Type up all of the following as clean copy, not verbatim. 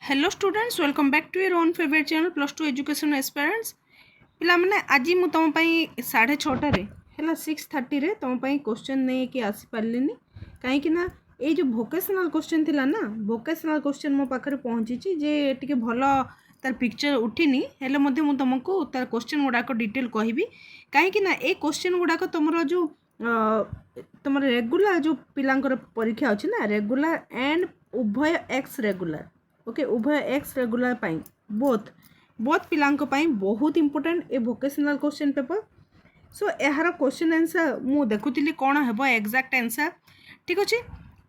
Hello students, welcome back to your own favourite channel plus two education aspirants. पिलामाने आज मु तुम 6:30 है 6:30 तुम क्वेश्चन नहीं कि आसीपारे कहीं ये जो भोकेशनल क्वेश्चन थिला ना, भोकेशनल क्वेश्चन मो पाखे पहुँची जे टे भल तार पिक्चर उठिनी हेले मु तुमको तार क्वेश्चन गुड़ाक डिटेल कहबी कहीं ये क्वेश्चन गुड़ाक तुम जो तुम रेगुलर जो पिलांकर परीक्षा अच्छी ना, रेगुलर एंड उभय एक्स रेगुलर, ओके उभय एक्स रेगुलर पाई बोथ पिलांको पाई बहुत इंपोर्टेंट ए वोकेशनल क्वेश्चन पेपर। सो यार क्वेश्चन आंसर मु देखुली कौन हेबो एग्जैक्ट आंसर, ठीक अच्छे।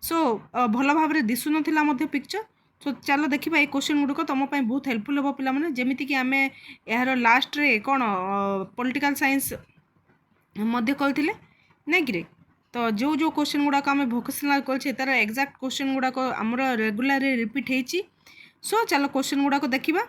सो भल भाव में दिशु नथिला मध्य पिक्चर। सो चलो देखा ये क्वेश्चन गुड़िक तुम बहुत हेल्पफुल हम पे जमीती कि आम यार लास्ट रे कौन पॉलिटिकल साइंस करथिले नहीं कि तो जो जो क्वेश्चन गुड़ाक आम भोकेशनल कर तार एग्जैक्ट क्वेश्चन गुड़ाक आमर रेगुलर रिपीट होती। सो चलो क्वेश्चन गुड़ाक देखा।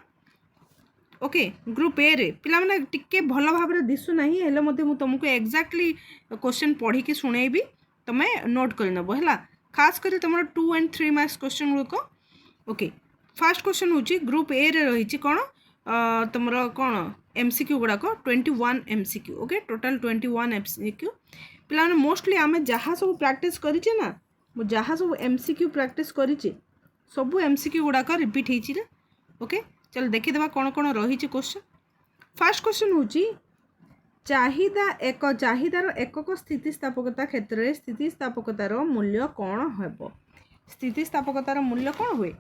ओके ग्रुप ए रे पिला माने टिके भल भाव में दिशु ना हेले मु तुमको एक्जाक्टली क्वेश्चन पढ़ी कि शुणेबी, तुम्हें नोट कर नब है खास कर तुम 2 and 3 मार्क्स क्वेश्चन गुड़क। ओके फास्ट क्वेश्चन हूँ ग्रुप ए रे रही कौन तुम कौन एमसीक्यू गुड़ाक 21 एमसीक्यू। ओके टोटाल 21 एमसीक्यू पिला माने मोस्टली आम जहाँ सब प्रैक्टिस करिचे ना, जहाँ सब एमसीक्यू प्रैक्टिस करिचे सबू एमसीक्यू गुड़ाक रिपीट होती। ओके चलो देखीदे कौन कौन रही क्वेश्चन। फास्ट क्वेश्चन हूँ चाहिदार एकक स्थितिस्थापकता क्षेत्र में स्थितिस्थापकतार मूल्य कौन हेब। स्थितिस्थापकतार मूल्य कौन हुए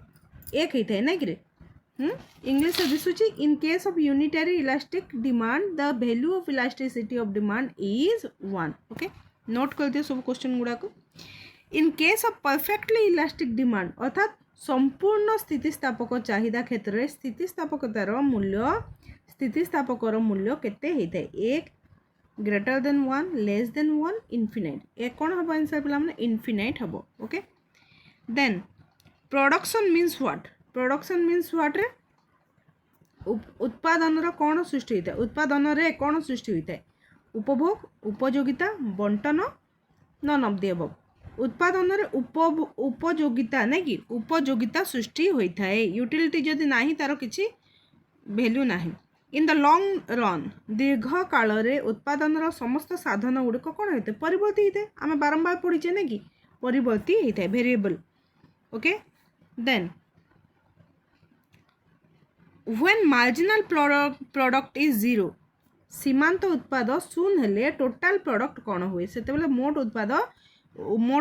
एक ही था ना कि इंग्लिश दिशुची in case of unitary elastic demand the value of elasticity of demand is 1। Okay note कर दियो सब क्वेश्चन गुड़ाक। In case of perfectly elastic demand अर्थात संपूर्ण स्थितिस्थापक चाहिदा क्षेत्र में स्थितिस्थापकतार मूल्य केते होता है एक greater than 1 less than 1 infinite ए कौन हम आंसर पिला माने इनफिनाइट हम। Okay then production means what, production means what रे उत्पादन कौन सृष्टि होता है, उत्पादन रे कौन सृष्टि होता है उपभोग उपयोगिता बंटन नन ऑफ द अबव। उत्पादन उपयोगिता नहीं कि उपयोगिता सृष्टि होता है, यूटिलिटी जदि नहीं तार किसी वैल्यू नहीं। इन द लॉन्ग रन दीर्घ काल रे उत्पादन समस्त साधन गुड़िक कौन होता है परिवर्ती होता है, आम बारंबार पढ़ीचे ना कि परिवर्ती होता है variable. Okay then when marginal product is zero सीमांत उत्पाद शून्य हेले टोटाल प्रोडक्ट कौन हुए से मोट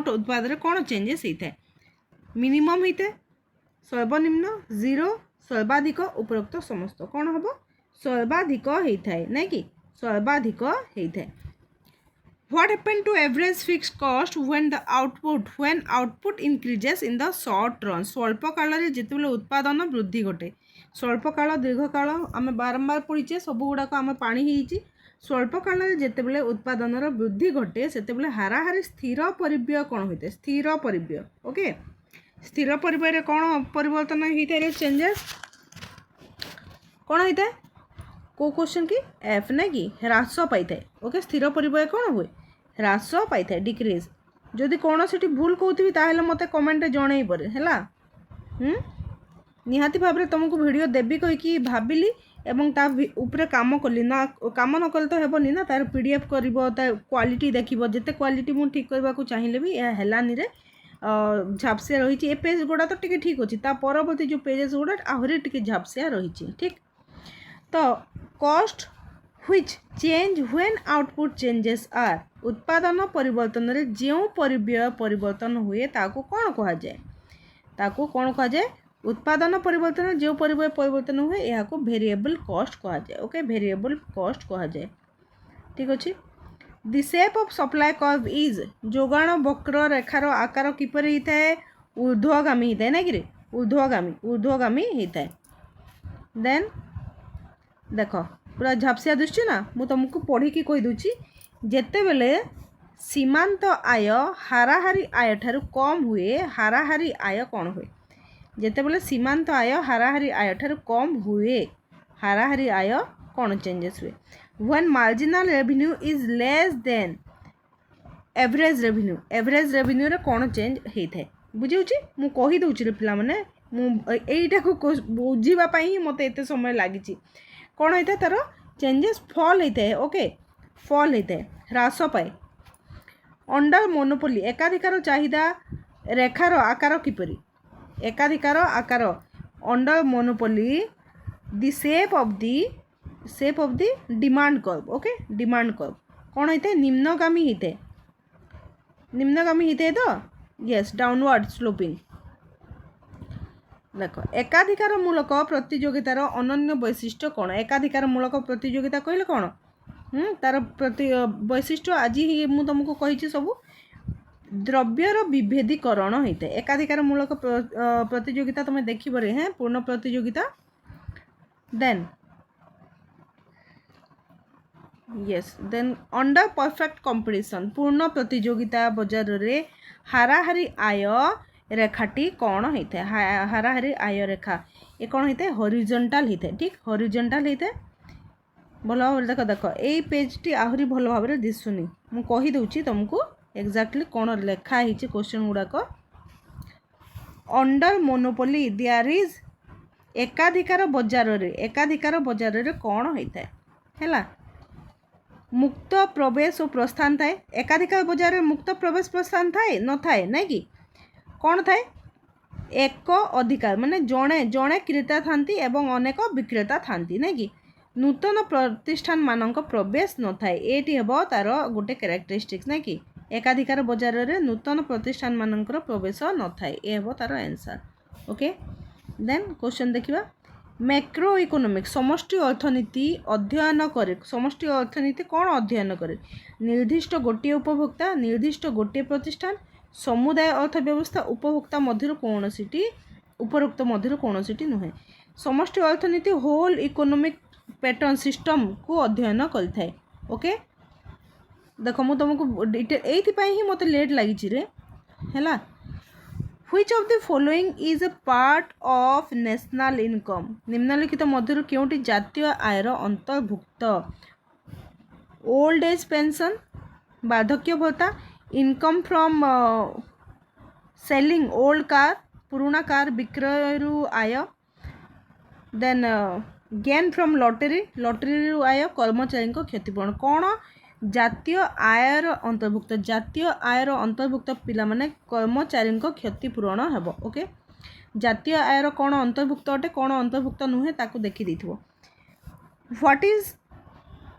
उत्पाद रे कौन चेंजेस होता है मिनिमम होता है सर्वनिम्न जीरो सर्वाधिक उपरोक्त समस्त कौन हम सर्वाधिक होता है नहीं कि सर्वाधिक होता है। What happen to average fixed cost when output increases in the short run. स्वल्प काल में जिते उत्पादन वृद्धि घटे स्वल्प काल दीर्घ काल आम बारंबार पढ़ीचे सब गुड़ाक आम पानी ही स्वल्प काल में जिते उत्पादन वृद्धि घटे से हाराहारी स्थिर परिव्यय कौन होता है स्थिर परिव्यय। ओके स्थिर परिव्यय कौन परिवर्तन होता है चेंजेस कौन होता है को क्वेश्चन की एफ ना कि ह्रास पाई था। ओके स्थिर परिव्यय कौन हुए ह्रास पाई था डिक्रीज। जदि कौन से भूल कहती ताहले मते कमेंट जणई परे हैला निहाती भाव में तुमको वीडियो देवी कहीकि भाविली एवं ता ऊपर काम कली ना काम न कले तो हेबनी ना तार पीडीएफ कर क्वालिटी देखिबो जेते क्वालिटी मु ठीक करबा को चाहिए भी या हेलानी रे झापसिया रही ए पेज गुड़ा तो टिके ठीक अच्छी परवर्ती जो पेजेस गुड़ा आहरी टिके झापसिया रही ठीक। तो cost which change when output changes are उत्पादन परिवर्तन रे जो परिव्यय परिवर्तन हुए ताको कौन कहा जाए ताको कौन कहा जाए उत्पादन परिवर्तन जो परिव्यय परिवर्तन हुए यह को वेरिएबल कॉस्ट कहा जाए। ओके वेरिएबल कॉस्ट कहा जाए ठीक अच्छे। The shape of supply curve is जोगाण वक्र रेखार आकार किपर होता है ऊर्ध्वगामी होता है ना कि ऊर्ध्वगामी होता है। देन देख पूरा झापसिया दुश्ची ना मु तुमको पढ़ी कि कही दूची जेते बेले सीमांत आय हाराहारी आय ठारू कम हुए हाराहारी आय कौन हुए जेते बेले सीमांत आय हाराहारी आय ठारू कम हुए हाराहारी आय कौन चेंजेस हुए when marginal revenue is less than average revenue रे कौन चेंज होता है बुझे मु कही दूची रे पिला माने यहीटा को बुझापी ही मत एत समय लगी कौन होता है तार चेंजेस फॉल होता है ओके फॉल होता है ह्रास पाए अंडर मोनोपोली एकाधिकार चाहिदा रेखार आकार किपरि एकाधिकार आकार under monopoly the shape of the demand curve okay demand curve कौन होता है निम्नगामी होता है तो यस डाउनवर्ड स्लोपिंग देख एकाधिकार मूलक प्रतियोगितार अनन्य वैशिष्ट्य कौन एकाधिकार मूलक प्रतियोगिता कहले कौन तार प्रति वैशिष्ट्य आज ही मुझे तुमको कही सब द्रव्यर विभेदीकरण होता है एकाधिकार मूलक प्रतियोगिता तुम्हें देख रे हैं पूर्ण प्रतियोगिता then yes then under perfect competition पूर्ण प्रतियोगिता बजार रे हाराहारी आय रेखाटी कौन होता है हाराहारी आय रेखा ये कौन होता है हॉरिजॉन्टल होता है ठीक हॉरिजॉन्टल होता है भल भाव देख देख ये पेजटी आहरी भल भाव दिशुनी मु कही दूची तुमको एक्जाक्टली कौन लिखाही क्वेश्चन गुड़ाक अंडर मोनोपोली देयर इज एकाधिकार बजार रे कौन होता है मुक्त प्रवेश और प्रस्थान थाए एकाधिकार बजार में मुक्त प्रवेश प्रस्थान थाए न थाए ना कि कौन थाए एक अधिकार माने जड़े जड़े क्रेता थांती एवं अनेक विक्रेता थांती ना कि नूतन प्रतिष्ठान मानक प्रवेश न थाए एटी हेबो तार गोटे कैरेक्टरिस्टिक्स ना कि एकाधिकार बजार रे नूतन प्रतिष्ठान मानकर प्रवेश न थाए ए हेबो तार आंसर ओके देन क्वेश्चन देखिबा मैक्रो इकोनॉमिक्स समष्टि अर्थनीति अध्ययन करे समष्टि अर्थनीति कौन अध्ययन करे निर्दिष्ट गोटे उपभोक्ता निर्दिष्ट गोटे प्रतिष्ठान समुदाय अर्थव्यवस्था उपभोक्ता मध्य कौन सीटी उपरोक्त मध्य कौन सीटी नुहे समष्टि अर्थनीति होल इकोनॉमिक पैटर्न सिस्टम को अध्ययन करें ओके देख मु तुमको डिटेल ही मत लेट लगी रे है Which of the following is a part of national income निम्नलिखित मध्य क्योंटी जातीय आयर अंतर्भुक्त ओल्ड एज पेंशन बार्धक्य भत्ता income from selling old car पुराना कार विक्रय आय देन गेन फ्रॉम लॉटरी आय कर्मचारी क्षतिपूरण कौन जातीय आयर अंतर्भुक्त पिला माने कर्मचारी क्षतिपूरण हेबो ओके जातीय आयर कौन अंतर्भुक्त अटे कौन अंतर्भुक्त नुहे ताकू देखि देथिबो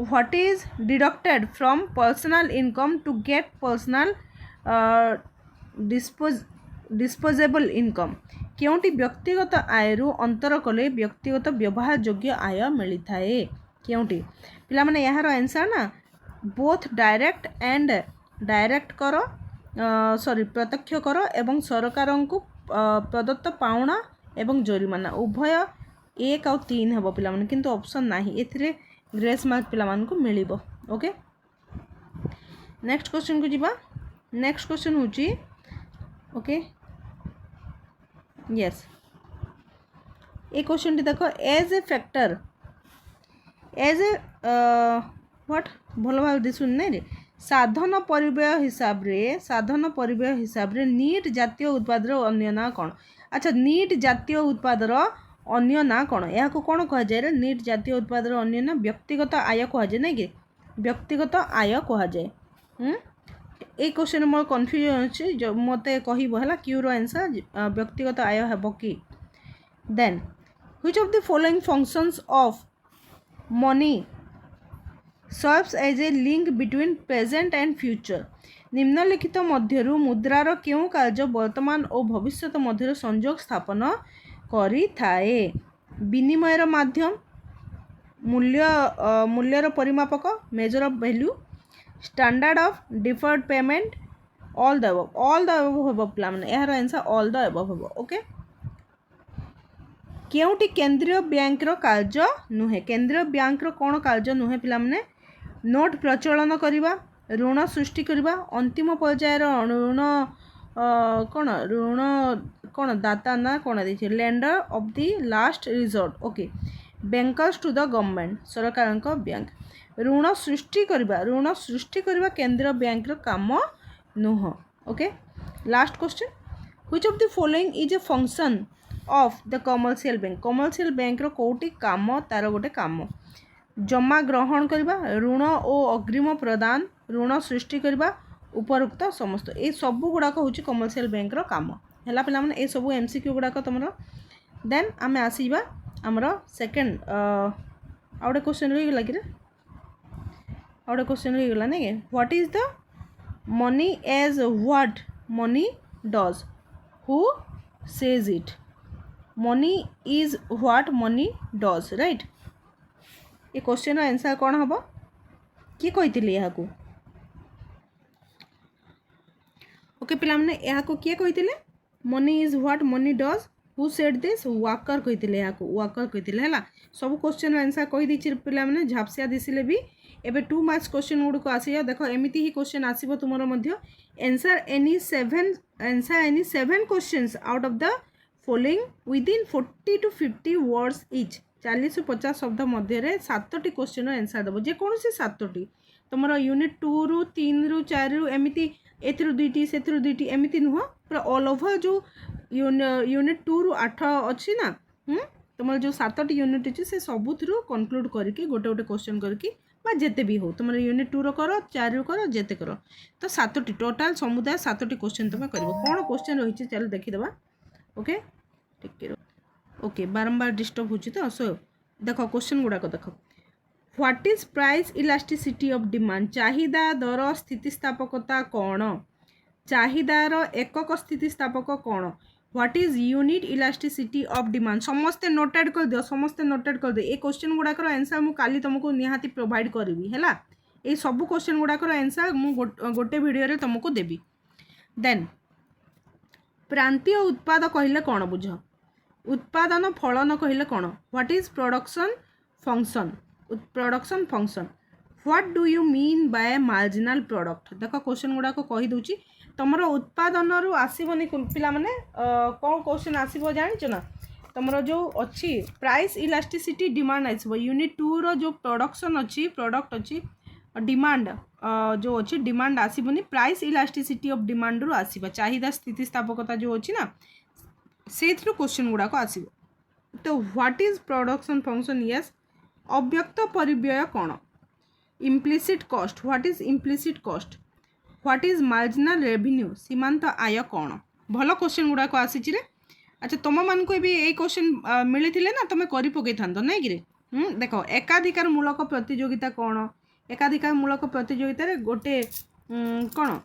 what is deducted from personal income to get personal disposable income क्योंटी व्यक्तिगत आयरु अंतर कले व्यक्तिगत व्यवहार योग्य आय मिली थाए क्योंटी पिला माने यार आंसर ना बोथ डायरेक्ट एंड डायरेक्ट कर प्रत्यक्ष कर एवं सरकार को प्रदत्त पाउना एवं जोरिमाना उभय 1 और 3 हेबो पिला माने किंतु ऑप्शन नाही एथिरे ग्रेस मार्क पिला मान को मिलिबो ओके नेक्स्ट क्वेश्चन को जीवा नेक्स्ट क्वेश्चन होची ओके यस ए क्वेश्चन टी देखो as a factor as a what भल भाव दिशुन नहीं रे साधन परिव्यय हिसाब रे नीट जातीय उत्पादर अन्य ना कौन अच्छा नीट जातीय उत्पादर अन्य ना कौन या कौन कह जाए नीट जातीय उत्पादर अन्य ना व्यक्तिगत आय कह जाए ना कि व्यक्तिगत आय कह जाए ये क्वेश्चन मोर कन्फ्यूजन अच्छे जो मत कहला क्यूर आंसर व्यक्तिगत आय हेब कि then which of the following functions of money serves as a link between present and future निम्नलिखित मध्यरु मुद्रार क्यों कार्य वर्तमान और भविष्य मध्य संयोग स्थापन करी थाए विनिमयर माध्यम मूल्यर परिमापक measure of value standard of deferred payment all the above पिला माने यार आंसर ऑल द अबव हेबो ओके क्योंटी केंद्रीय बैंक रो कार्य नुहे केंद्रीय बैंक रो कौन कार्य नुहे पिला माने नोट प्रचलन करिबा ऋण सृष्टि करिबा अंतिम पर्यायर ऋण कौन दाता ना कौन देखिए lender of the last resort okay bankers to the government सरकार बैंक ऋण सृष्टि करिबा केंद्रीय बैंक रो काम नुह okay last question which of the following is a function of the commercial bank रो कोटी काम तार गोटे काम जमा ग्रहण करबा ऋण और अग्रिम प्रदान ऋण सृष्टि करबा उपरोक्त समस्त ये सब गुड़ाक हूँ कमर्शियल बैंक रो काम है पिला माने ए सब एमसीक्यू गुड़ाक तुम देन आम आसवा आमर सेकेंड आउटे क्वेश्चन रही गला कि आउटे क्वेश्चन रही गला नहीं what is the money as what money does who says it money is what money does right ये क्वेश्चन आंसर कौन हम किए कही यहाँ ओके पिला माने यहाँ किए कही money is what money does who said this walker कही वाकर कही है सब क्वेश्चन आंसर कही देछि पिला माने झापसिया दिसिले भी एबे 2 मार्क्स क्वेश्चन गुड़ को आसी देख एमती ही क्वेश्चन आसीबो तुमरो मध्य answer any 7 questions out of the following within 40 to 50 words each 40 से 50 शब्द मध्य 7टी क्वेश्चन आंसर देव जेकोसी 7टी तुम यूनिट 2 रु 3 रु 4 रु एमती एथरू 2टी से 2टी एमती नुह पूरा ऑल ओवर जो यूनिट 2 रु 8 अच्छी ना तुम जो 7टी यूनिट अच्छे से सबुथु कनक्लूड करके गोटे गोटे क्वेश्चन करके जेते भी हो तुम यूनिट 2 रो कर 4 रो कर जेते कर तो 7टी टोटाल समुदाय 7टी क्वेश्चन तुम कर कौन क्वेश्चन रही चल देखीदे ओके ठीक ओके बारंबार डिस्टर्ब होची तो सो देख क्वेश्चन गुड़ाक देख what is price elasticity of demand चाहिदा दर स्थितिस्थापकता कौन चाहिदार एकक स्थितिस्थापक कौन what is unit elasticity of demand समस्ते नोटेड कर दियो समस्ते नोटेड कर दियो ए क्वेश्चन गुड़ाकर आंसर मु काली तुमको निहाती प्रोवाइड करबी हैला ए सब क्वेश्चन गुड़ाकर आंसर मु गोटे वीडियो रे तुमको देबी देन प्रांतीय उत्पाद कहले कौन बुझ उत्पादन फलन कहले कौन what is production function what do you mean bye marginal product देख क्वेश्चन गुड़ाक कही दूची तुमर उत्पादन रु आसबनी पिला माने कौन क्वेश्चन आसब जान ना तुमर जो अच्छी प्राइस इलास्टिसिटी डिमांड आसब यूनिट 2 रो जो प्रोडक्शन अच्छी प्रोडक्ट अच्छी डिमांड जो अच्छी डिमांड आसबनी प्राइस इलास्टिसिटी ऑफ डिमांड रु आसब चाहिदा स्थितिस्थापकता जो अच्छी ना से क्वेश्चन गुड़ाक आसब तो what is production function yes अव्यक्त परिव्यय कौन implicit cost what is implicit cost what is marginal revenue सीमांत आय कौन भल क्वेश्चन गुड़ाक आसी रे अच्छा तुम मान को भी यही क्वेश्चन मिली ना तुम कर पकई था ना कि देख एकाधिकार मूलक प्रतियोगिता कौन एकाधिकार मूलक प्रतियोगिता गोटे कौन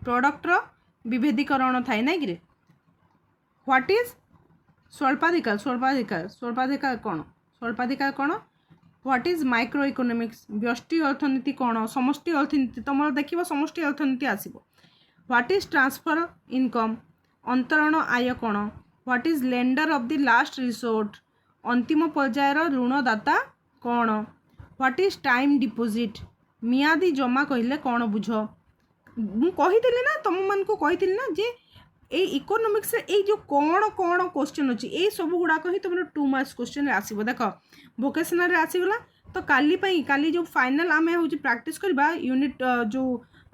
प्रोडक्टर विभेदीकरण थाए ना कि व्हाट इज स्वल्पाधिकार स्वल्पाधिकार स्वल्पाधिकार कौन व्हाट इज माइक्रो इकोनॉमिक्स व्यष्टि अर्थनीति कौन समष्टि अर्थनीति तुम देख समष्टि अर्थनीति आसब व्हाट इज ट्रांसफर इनकम अंतरण आय कौन what is lender of the last resort अंतिम पर्यायर ऋणदाता कौन व्हाट इज टाइम डिपोजिट मियादी जमा कहले कौन बुझ मु कही ना तुम मान को कही ना जे ए इकोनॉमिक्स रे जो कौन कौन क्वेश्चन अच्छी ये सब गुड़ाक ही तुम 2 मार्क्स क्वेश्चन आसब देख वोकेशनल रे आसीगला तो काली जो फाइनल आम हूँ प्रैक्टिस करवा यूनिट जो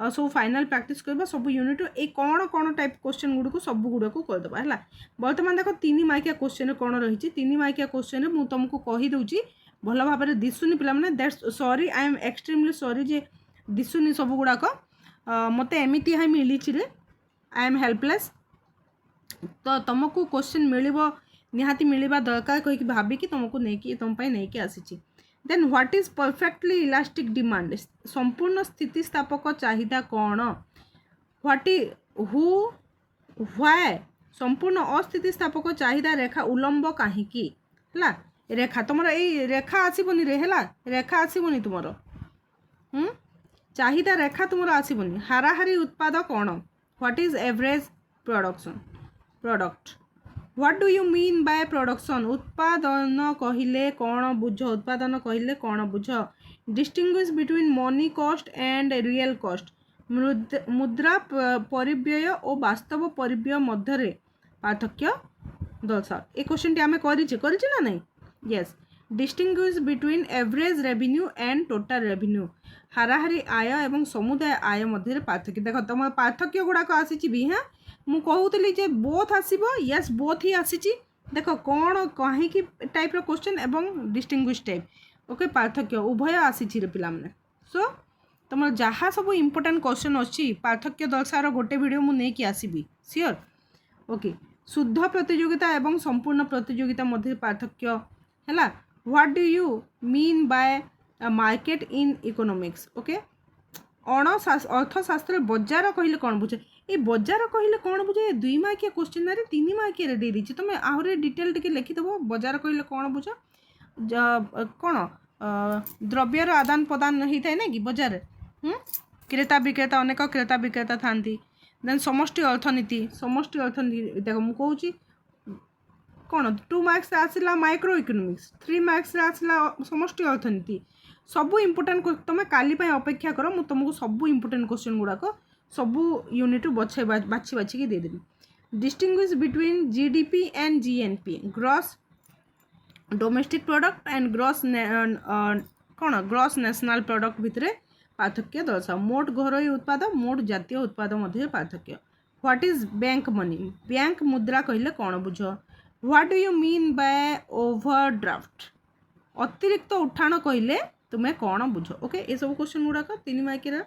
सब फाइनल प्रैक्टिस करवा सब यूनिट ए कौन कौन टाइप क्वेश्चन गुड़ को सब गुड़ा को करदे है बर्तमान देख 3 मार्किया क्वेश्चन कौन रही 3 मार्किया क्वेश्चन मुझे तुमको कहीदे भल भाव में दिशुनी पे that's sorry I am extremely sorry जे दिशुनी सब गुड़ाक मत एमती हाँ मिली आई एम हेल्पलेस तो तुमको क्वेश्चन मिलिबो निहाती मिलवा दरकार कहीं भाविकी तुमको नहीं तुम नहीं आसी then what is perfectly elastic demand संपूर्ण स्थितिस्थापक चाहिदा कौन व्हाट इज हु व्हाई संपूर्ण अस्थितिस्थापक चाहिदा रेखा उलंब कहीं है रेखा तुम ये रेखा आसबनी रे है रेखा आसबनी तुम चाहिदा रेखा तुम आसबनी हाराहारी उत्पाद कौन what is average product what do you mean by production उत्पादन कहले कौन बुझ उत्पादन कहले कौन बुझ distinguish between money cost and real cost मुद्रा परिव्यय और वास्तव परिव्यय मध्य पार्थक्य दर्शाओ ये क्वेश्चन टी आम कर ना नहीं yes distinguish between average revenue and total revenue हाराहारी आय एवं समुदाय आय मध्य पार्थक्य देख तुम पार्थक्य गुड़ाक आसी भी हाँ मु कहूली जे बोथ आसीबो यस बोथ ही आसीची देख कौन कहीं टाइप रो क्वेश्चन एवं डिस्टिंग्विश टाइप ओके पार्थक्य उभय आसीची रे पिला माने सो तुम जहाँ सब इम्पोर्टाट क्वेश्चन अच्छी पार्थक्य दर्शार गोटे वीडियो मु नहीं कि आसीबी सियोर ओके शुद्ध प्रतियोगिता एवं संपूर्ण प्रतियोगिता मध्य पार्थक्य है what do you mean bye market in economics okay अर्थशास्त्र बजार कहले कौन बुझे ये बजार कहले कौन बुझे 2 मार्किया क्वेश्चन रे 3 मार्किया दे दी तुम आहरी डिटेल टिके लिखिदेव बजार कहले कौन बुझ कौन द्रव्यर आदान प्रदान होता है ना कि बजार क्रेता विक्रेता अनेक क्रेता विक्रेता था देन समष्टि अर्थनीति देख मुझे कहूँ कौन 2 मार्क्स आसला माइक्रो इकोनॉमिक्स 3 मार्क्स आसला समष्टि अर्थनीति सबू इम्पोर्टाट तुम काली अपेक्षा कर मुझे तुमको सबू इम्पोर्टाट क्वेश्चन गुड़ाक सबू यूनिट बाछी बाछी देदेवी distinguish between GDP and GNP gross domestic product and gross कौन ग्रॉस नेशनल प्रोडक्ट भितर पार्थक्य दर्शाओ मोट घरोई उत्पाद मोट जातीय उत्पाद मध्य पार्थक्य what is bank money bank मुद्रा कहले कौन बुझ what do you mean by overdraft अतिरिक्त उठाण कहले तुम्हें कौन बुझ ओके ये सब क्वेश्चन गुड़ाक 3 मार्किया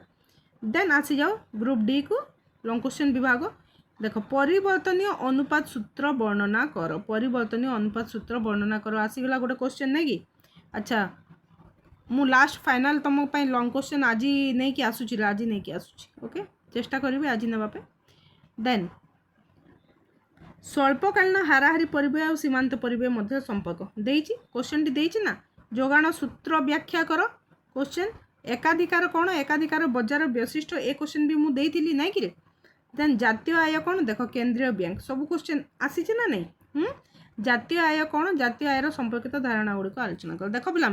देन आसी जाओ ग्रुप डी को लॉन्ग क्वेश्चन विभाग देख परिवर्तनीय अनुपात सूत्र वर्णना कर परिवर्तनीय अनुपात सूत्र वर्णना कर आसीगला गोटे क्वेश्चन नहीं कि अच्छा मु लास्ट फाइनल तुम लॉन्ग क्वेश्चन आज नहीं कि आसूची आज नहीं कि आसूची ओके चेष्टा करी आज नापे देन स्वल्पकालीन हाराहारी परिव्यय और सीमांत परिव्यय मध्य संपर्क देइछि क्वेश्चन टी देइछि ना जोगाण सूत्र व्याख्या कर क्वेश्चन एकाधिकार कौन एकाधिकार बजार वैशिष्ट ए क्वेश्चन भी मुझे देती ना कि देन जातीय आय कौन देख केंद्रीय बैंक सब क्वेश्चन आसी ना नहीं जातीय आय कौन जातीय आयर संपर्कित धारणा गुड़िक आलोचना कर देख पिला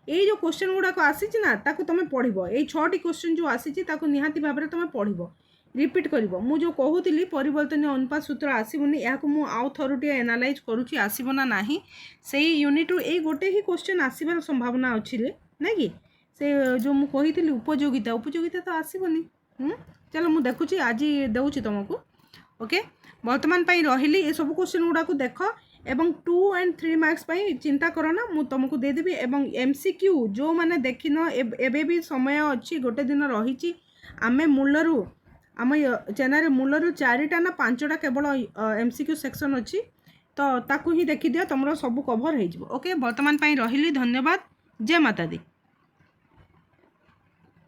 ये जो क्वेश्चन गुड़ाक आसी ना तुम पढ़ ये 6टी क्वेश्चन जो आसी निहाती भाव में तुम पढ़ रिपीट कर जो कहूली परिवर्तनीय अनुपात सूत्र आसबनी या आउ थरुटे एनालाइज करुँची आसबना ना से यूनिट रू ये गोटे ही क्वेश्चन आसबार संभावना अच्छी ना कि से जो मुझे उपयोगिता उपयोगिता तो आसबनी चलो मुझे देखुची आज दूची तुमको ओके बर्तमान रही ये सब क्वेश्चन गुड़ाक देख एवं 2 एंड 3 मार्क्स चिंता करना मुझे तुमको देदेवी एवं एमसीक्यू जो मैंने देखिन एबे भी समय अच्छी गोटे दिन रही आम मूलरू आम चैनल मूलरू 4टा ना 5टा केवल एमसीक्यू सेक्शन अच्छी तो ताकू ही देखी दियो तुम सब कभर हो ओके बर्तमान रही धन्यवाद जय माता दी।